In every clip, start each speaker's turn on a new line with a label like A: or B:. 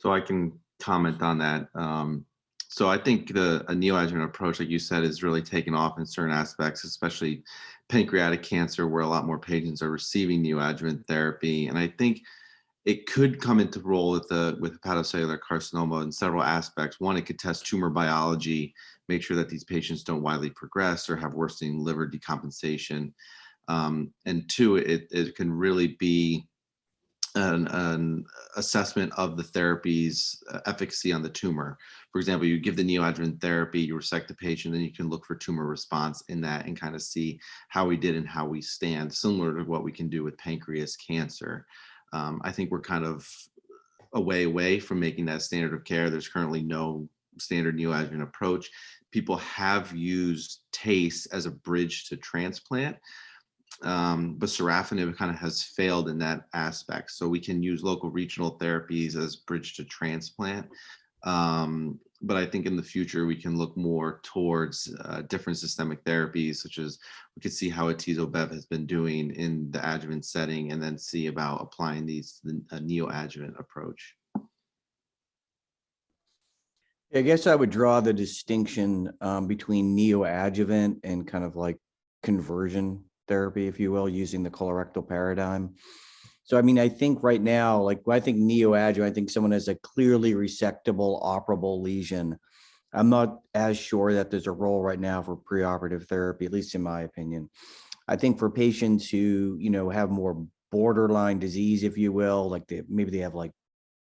A: So I can comment on that. So I think a neoadjuvant approach, like you said, is really taken off in certain aspects, especially pancreatic cancer, where a lot more patients are receiving neoadjuvant therapy. And I think it could come into role with hepatocellular carcinoma in several aspects. One, it could test tumor biology, make sure that these patients don't widely progress or have worsening liver decompensation. And two, it can really be an assessment of the therapy's efficacy on the tumor. For example, you give the neoadjuvant therapy, you resect the patient, then you can look for tumor response in that and kind of see how we did and how we stand, similar to what we can do with pancreas cancer. I think we're kind of a way away from making that standard of care. There's currently no standard neoadjuvant approach. People have used TACE as a bridge to transplant, but sorafenib kind of has failed in that aspect. So we can use local regional therapies as bridge to transplant. But I think in the future, we can look more towards different systemic therapies, such as we could see how atezo-bev has been doing in the adjuvant setting, and then see about applying these to the neoadjuvant approach.
B: I guess I would draw the distinction between neoadjuvant and kind of like conversion therapy, if you will, using the colorectal paradigm. So, I mean, I think right now, like when I think neoadjuvant, I think someone has a clearly resectable, operable lesion. I'm not as sure that there's a role right now for preoperative therapy, at least in my opinion. I think for patients who, have more borderline disease, if you will, like maybe they have like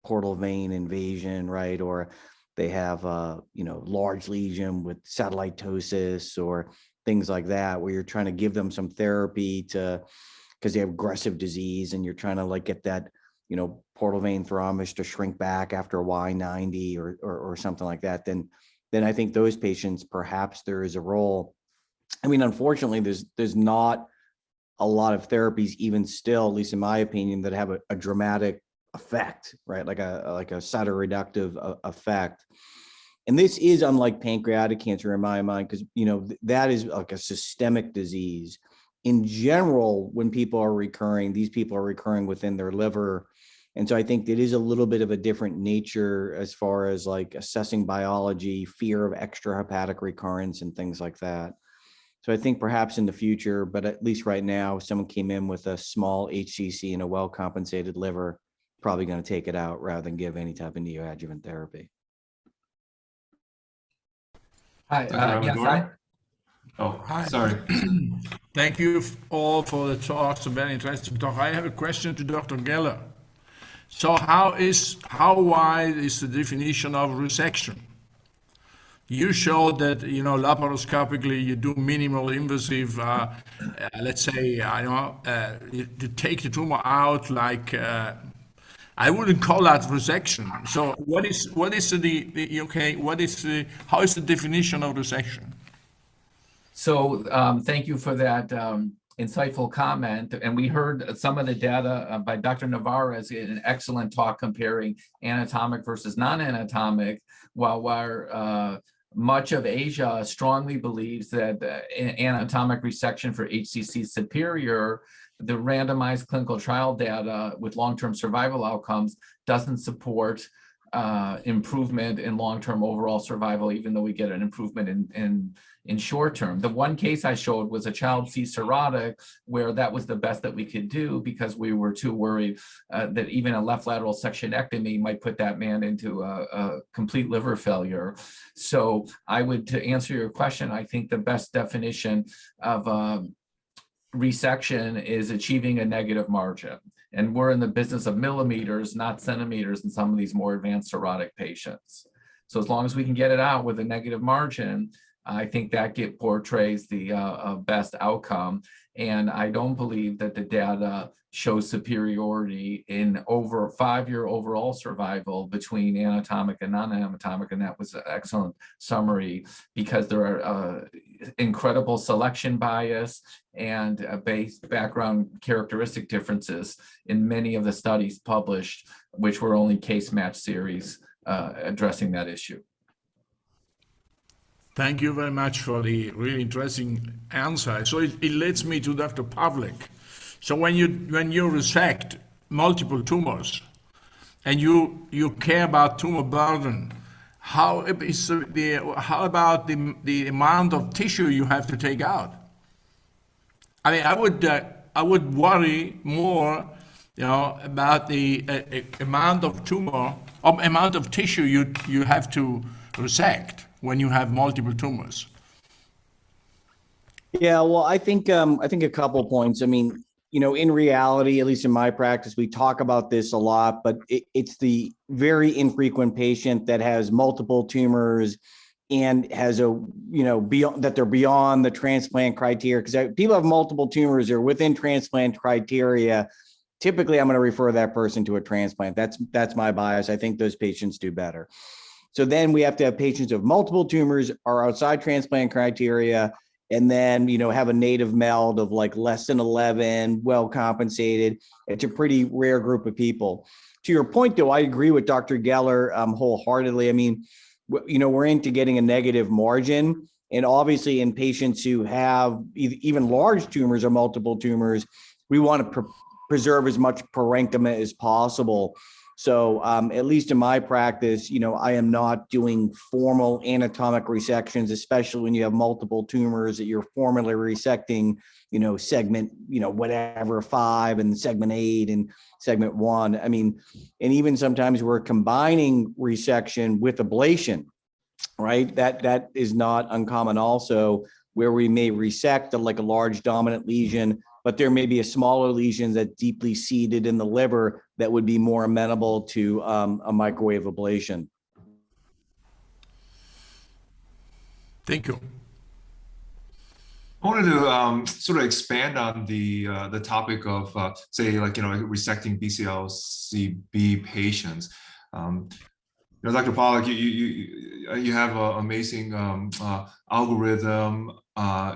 B: portal vein invasion, right? Or they have large lesion with satellotosis or things like that, where you're trying to give them some therapy because they have aggressive disease and you're trying to like get that, portal vein thrombus to shrink back after Y90 or something like that, then I think those patients, perhaps there is a role. I mean, unfortunately, there's not a lot of therapies, even still, at least in my opinion, that have a dramatic effect, right? Like a cytoreductive effect. And this is unlike pancreatic cancer in my mind, because, that is like a systemic disease. In general, when people are recurring, these people are recurring within their liver. And so I think it is a little bit of a different nature as far as like assessing biology, fear of extrahepatic recurrence and things like that. So I think perhaps in the future, but at least right now, if someone came in with a small HCC and a well-compensated liver, probably going to take it out rather than give any type of neoadjuvant therapy.
C: Hi. Yes,
D: Hi. Sorry.
E: Thank you all for the talks. Very interesting talk. I have a question to Dr. Geller. So how wide is the definition of resection? You showed that, laparoscopically you do minimal invasive, let's say, to take the tumor out, like, I wouldn't call that resection. So how is the definition of resection?
C: So thank you for that insightful comment. And we heard some of the data by Dr. Navarez in an excellent talk comparing anatomic versus non-anatomic, while much of Asia strongly believes that anatomic resection for HCC is superior. The randomized clinical trial data with long-term survival outcomes doesn't support improvement in long-term overall survival, even though we get an improvement in short term. The one case I showed was a child C cirrhotic, where that was the best that we could do because we were too worried that even a left lateral sectionectomy might put that man into a complete liver failure. So to answer your question, I think the best definition of resection is achieving a negative margin. And we're in the business of millimeters, not centimeters in some of these more advanced cirrhotic patients. So as long as we can get it out with a negative margin, I think that portrays the best outcome. And I don't believe that the data shows superiority in over 5-year overall survival between anatomic and non-anatomic. And that was an excellent summary, because there are incredible selection bias and background characteristic differences in many of the studies published, which were only case match series addressing that issue.
E: Thank you very much for the really interesting answer. So it leads me to Dr. Pavlik. So when you resect multiple tumors, and you care about tumor burden, how about the amount of tissue you have to take out? I mean, I would worry more, about the amount of tumor, or amount of tissue you have to resect when you have multiple tumors.
B: Yeah, well, I think a couple points. I mean, in reality, at least in my practice, we talk about this a lot, but it's the very infrequent patient that has multiple tumors and has beyond that, they're beyond the transplant criteria, because people have multiple tumors or within transplant criteria. Typically, I'm going to refer that person to a transplant. That's my bias. I think those patients do better. So then we have to have patients of multiple tumors are outside transplant criteria, and then, have a native MELD of like less than 11, well compensated. It's a pretty rare group of people. To your point, though, I agree with Dr. Geller wholeheartedly. I mean, we're into getting a negative margin. And obviously in patients who have even large tumors or multiple tumors, we want to preserve as much parenchyma as possible. So at least in my practice, I am not doing formal anatomic resections, especially when you have multiple tumors that you're formally resecting, segment, whatever 5 and segment 8 and segment 1. I mean, and even sometimes we're combining resection with ablation, right? That is not uncommon also, where we may resect like a large dominant lesion, but there may be a smaller lesion that's deeply seated in the liver that would be more amenable to a microwave ablation.
E: Thank you.
D: I wanted to sort of expand on the topic of say, like, resecting BCLCB patients. Dr. Pollack, you have an amazing algorithm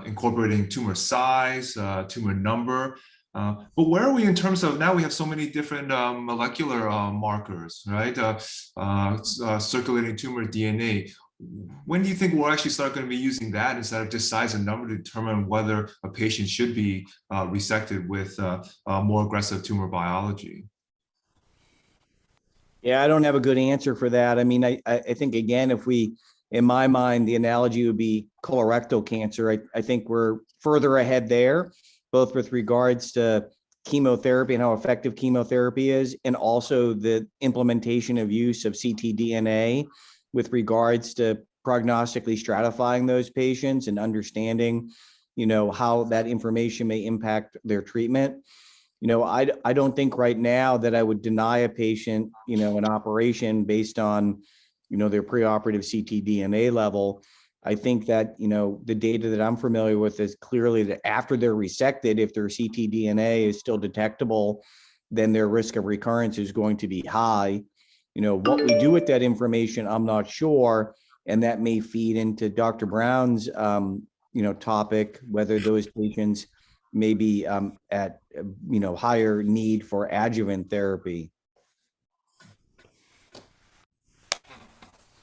D: incorporating tumor size, tumor number. But where are we in terms of, now we have so many different molecular markers, right? Circulating tumor DNA. When do you think we'll actually start going to be using that instead of just size and number to determine whether a patient should be resected with more aggressive tumor biology?
B: Yeah, I don't have a good answer for that. I mean, I think, again, in my mind, the analogy would be colorectal cancer. I think we're further ahead there, both with regards to chemotherapy and how effective chemotherapy is, and also the implementation of use of ctDNA with regards to prognostically stratifying those patients and understanding, how that information may impact their treatment. I don't think right now that I would deny a patient, an operation based on, their preoperative ctDNA level. I think that, the data that I'm familiar with is clearly that after they're resected, if their ctDNA is still detectable, then their risk of recurrence is going to be high. What we do with that information, I'm not sure. And that may feed into Dr. Brown's, topic, whether those patients may be at, higher need for adjuvant therapy.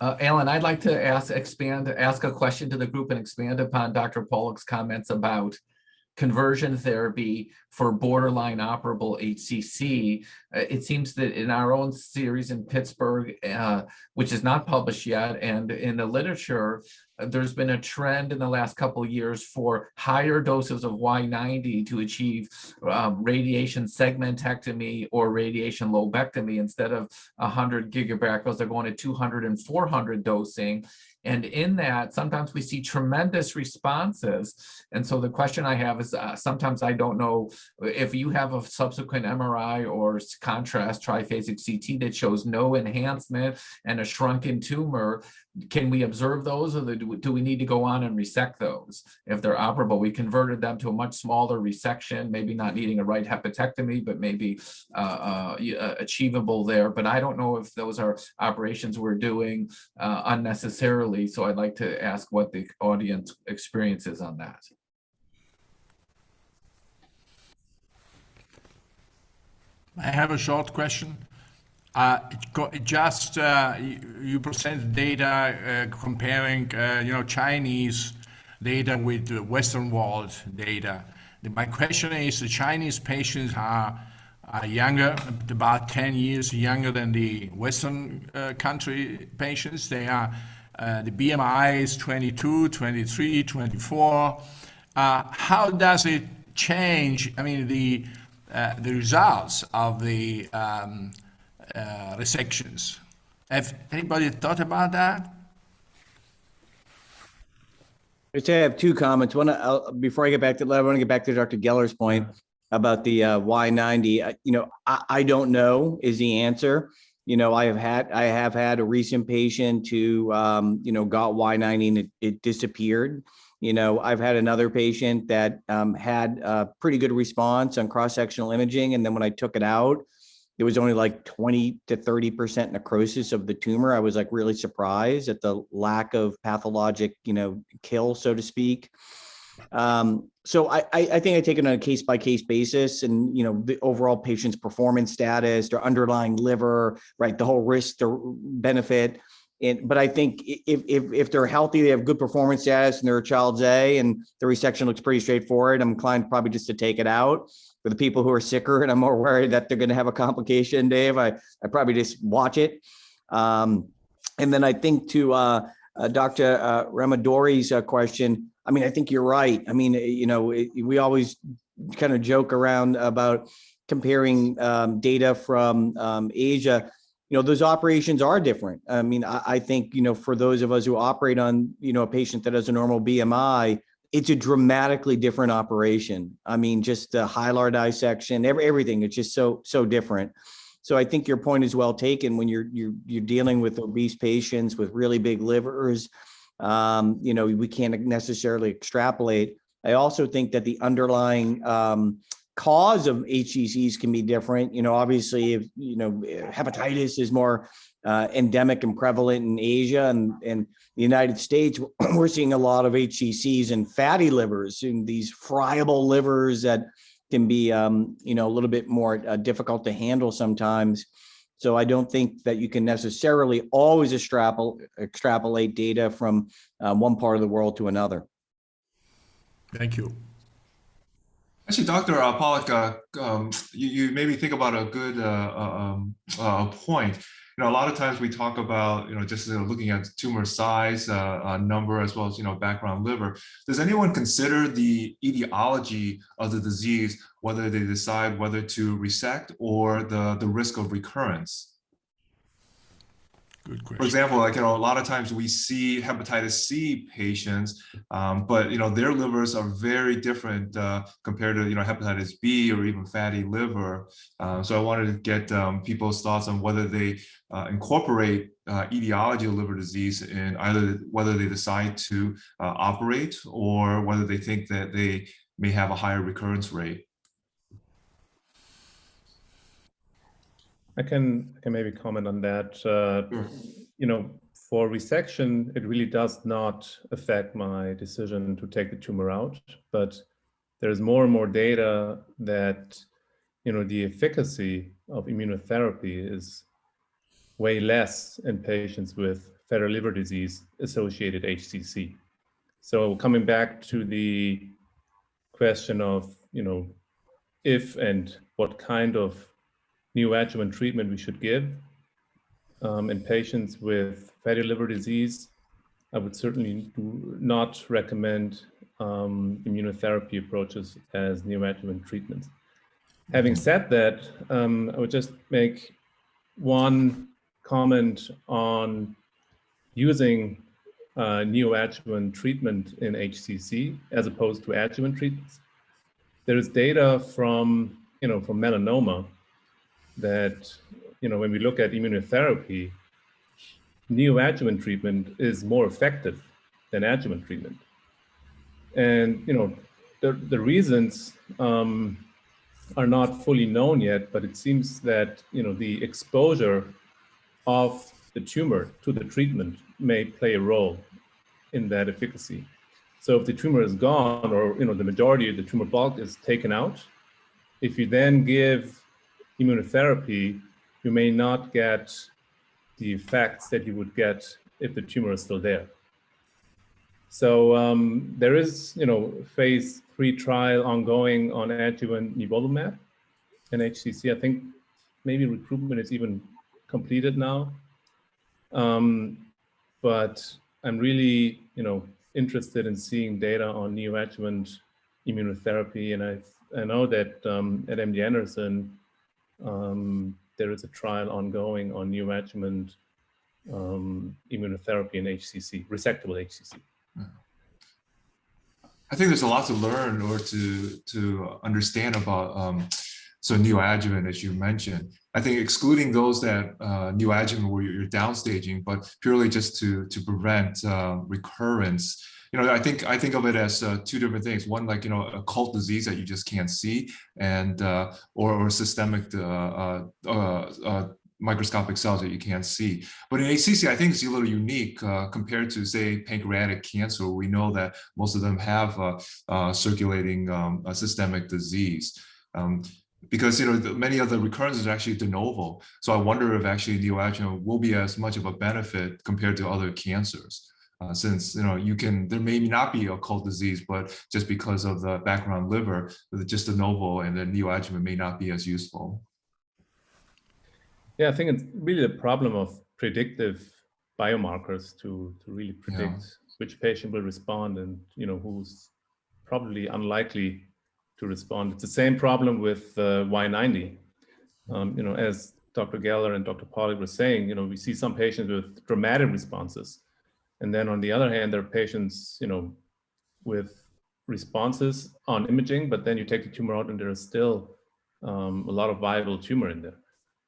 C: Alan, I'd like to ask a question to the group and expand upon Dr. Pollack's comments about conversion therapy for borderline operable HCC. It seems that in our own series in Pittsburgh, which is not published yet, and in the literature, there's been a trend in the last couple of years for higher doses of Y90 to achieve radiation segmentectomy or radiation lobectomy. Instead of 100 gigabacules, they're going to 200 and 400 dosing. And in that, sometimes we see tremendous responses. And so the question I have is, sometimes I don't know if you have a subsequent MRI or contrast triphasic CT that shows no enhancement and a shrunken tumor, can we observe those, or do we need to go on and resect those? If they're operable, we converted them to a much smaller resection, maybe not needing a right hepatectomy, but maybe achievable there. But I don't know if those are operations we're doing unnecessarily. So I'd like to ask what the audience experience is on that.
E: I have a short question. You presented data comparing, Chinese data with Western world data. My question is, the Chinese patients are are younger, about 10 years younger than the Western country patients. They are, the BMI is 22, 23, 24. How does it change, I mean, the results of the resections? Have anybody thought about that?
B: I have two comments. One, before I get back to that, I want to get back to Dr. Geller's point about the Y90. I don't know is the answer. I have had a recent patient who, got Y90 and it disappeared. I've had another patient that had a pretty good response on cross-sectional imaging. And then when I took it out, it was only like 20 to 30% necrosis of the tumor. I was like really surprised at the lack of pathologic, kill, so to speak. So I think I take it on a case-by-case basis, and the overall patient's performance status, their underlying liver, right, the whole risk to benefit. But I think if they're healthy, they have good performance status, and they're a child's A, and the resection looks pretty straightforward, I'm inclined probably just to take it out. For the people who are sicker and I'm more worried that they're going to have a complication, Dave, I probably just watch it. And then I think to Dr. Ramadori's question, I mean, I think you're right. I mean, we always kind of joke around about comparing data from Asia. Those operations are different. I mean, I think, for those of us who operate on, a patient that has a normal BMI, it's a dramatically different operation. I mean, just the hilar dissection, everything, it's just so different. So I think your point is well taken. When you're dealing with obese patients with really big livers, we can't necessarily extrapolate. I also think that the underlying cause of HCCs can be different. Obviously, if hepatitis is more endemic and prevalent in Asia and the United States, we're seeing a lot of HCCs and fatty livers, and these friable livers that can be a little bit more difficult to handle sometimes. So I don't think that you can necessarily always extrapolate data from one part of the world to another.
E: Thank you.
D: Actually, Dr. Pollack, you made me think about a good point. A lot of times we talk about, just looking at tumor size, number, as well as, background liver. Does anyone consider the etiology of the disease, whether they decide whether to resect or the risk of recurrence?
E: Good question.
D: For example, a lot of times we see hepatitis C patients, but their livers are very different compared to hepatitis B or even fatty liver. So I wanted to get people's thoughts on whether they incorporate etiology of liver disease in either whether they decide to operate or whether they think that they may have a higher recurrence rate.
F: I can maybe comment on that. For resection, it really does not affect my decision to take the tumor out, but there's more and more data that, the efficacy of immunotherapy is way less in patients with fatty liver disease associated HCC. So coming back to the question of, if and what kind of neoadjuvant treatment we should give in patients with fatty liver disease, I would certainly not recommend immunotherapy approaches as neoadjuvant treatments. Having said that, I would just make one comment on using neoadjuvant treatment in HCC as opposed to adjuvant treatments. There is data from melanoma that, when we look at immunotherapy, neoadjuvant treatment is more effective than adjuvant treatment. And, the reasons are not fully known yet, but it seems that, the exposure of the tumor to the treatment may play a role in that efficacy. So if the tumor is gone, or, the majority of the tumor bulk is taken out, if you then give immunotherapy, you may not get the effects that you would get if the tumor is still there. So there is, phase 3 trial ongoing on adjuvant nivolumab, in HCC. I think maybe recruitment is even completed now. But I'm really, interested in seeing data on neoadjuvant immunotherapy, and I know that at MD Anderson there is a trial ongoing on neoadjuvant immunotherapy in HCC, resectable HCC.
D: I think there's a lot to learn or to understand about so neoadjuvant, as you mentioned. I think excluding those that neoadjuvant where you're downstaging, but purely just to prevent recurrence. I think of it as two different things. One, like a occult disease that you just can't see, and or systemic microscopic cells that you can't see. But in HCC, I think it's a little unique compared to, say, pancreatic cancer. We know that most of them have circulating systemic disease. Because many of the recurrences are actually de novo. So I wonder if actually neoadjuvant will be as much of a benefit compared to other cancers. Since there may not be occult disease, but just because of the background liver, just de novo and the neoadjuvant may not be as useful.
F: Yeah, I think it's really the problem of predictive biomarkers to really predict which patient will respond and who's probably unlikely to respond. It's the same problem with Y90. As Dr. Geller and Dr. Pauly were saying, we see some patients with dramatic responses. And then on the other hand, there are patients, with responses on imaging, but then you take the tumor out and there is still a lot of viable tumor in there.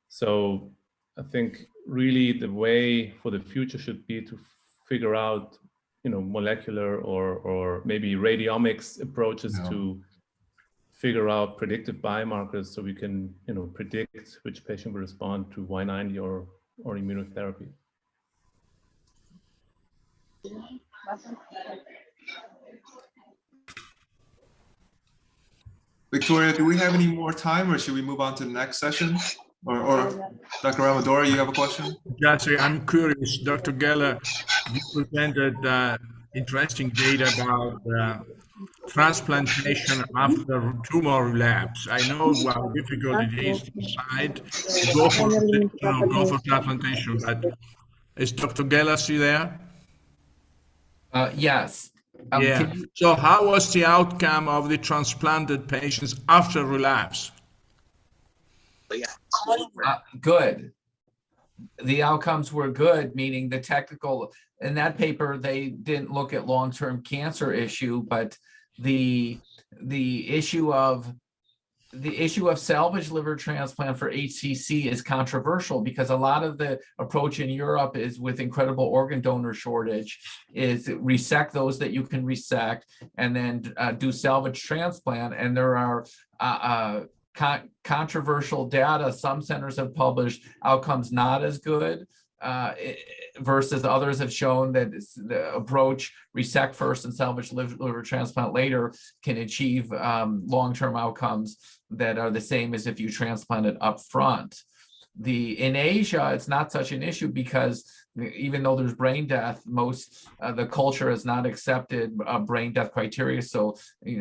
F: So I think really the way for the future should be to figure out, molecular or maybe radiomics approaches to figure out predictive biomarkers so we can, predict which patient will respond to Y90 or immunotherapy.
D: Victoria, do we have any more time, or should we move on to the next session? Or Dr. Ramadora, you have a question?
E: Yes, I'm curious. Dr. Geller, you presented interesting data about transplantation after tumor relapse. I know how difficult it is to decide go for resection or go for transplantation, but is Dr. Geller still there?
C: Yes.
E: Yeah. So how was the outcome of the transplanted patients after relapse?
C: Good. The outcomes were good, meaning the technical, in that paper, they didn't look at long-term cancer issue, but the issue of salvage liver transplant for HCC is controversial because a lot of the approach in Europe is with incredible organ donor shortage is resect those that you can resect and then do salvage transplant. And there are controversial data. Some centers have published outcomes not as good versus others have shown that the approach resect first and salvage liver transplant later can achieve long-term outcomes that are the same as if you transplanted up front. In Asia, it's not such an issue because even though there's brain death, most the culture has not accepted brain death criteria. So,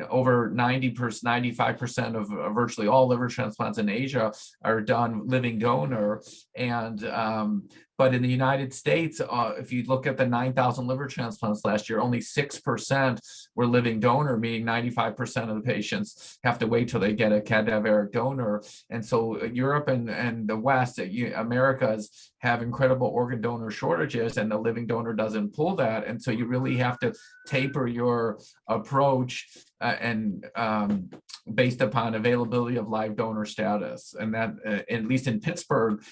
C: over 95% of virtually all liver transplants in Asia are done living donor. And but in the United States, if you look at the 9,000 liver transplants last year, only 6% were living donor, meaning 95% of the patients have to wait till they get a cadaveric donor. And so Europe and the West, Americas have incredible organ donor shortages, and the living donor doesn't pull that. And so you really have to taper your approach and based upon availability of live donor status. And that, at least in Pittsburgh,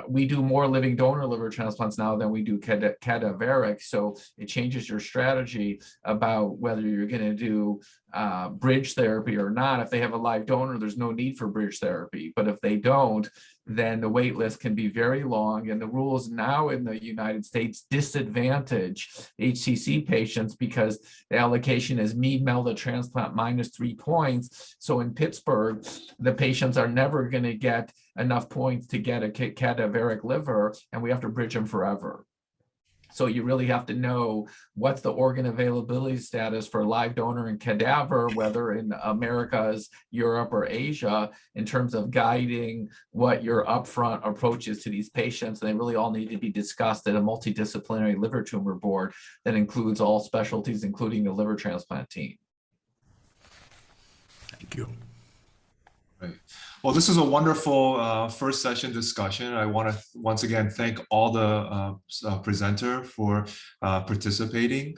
C: we do more living donor liver transplants now than we do cadaveric. So it changes your strategy about whether you're going to do bridge therapy or not. If they have a live donor, there's no need for bridge therapy. But if they don't, then the wait list can be very long. And the rules now in the United States disadvantage HCC patients because the allocation is MELDA transplant minus 3 points. So in Pittsburgh, the patients are never going to get enough points to get a cadaveric liver, and we have to bridge them forever. So you really have to know what's the organ availability status for live donor and cadaver, whether in Americas, Europe, or Asia, in terms of guiding what your upfront approach is to these patients. And they really all need to be discussed at a multidisciplinary liver tumor board that includes all specialties, including the liver transplant team.
E: Thank you.
D: Right. Well, this is a wonderful first session discussion. I want to once again thank all the presenter for participating.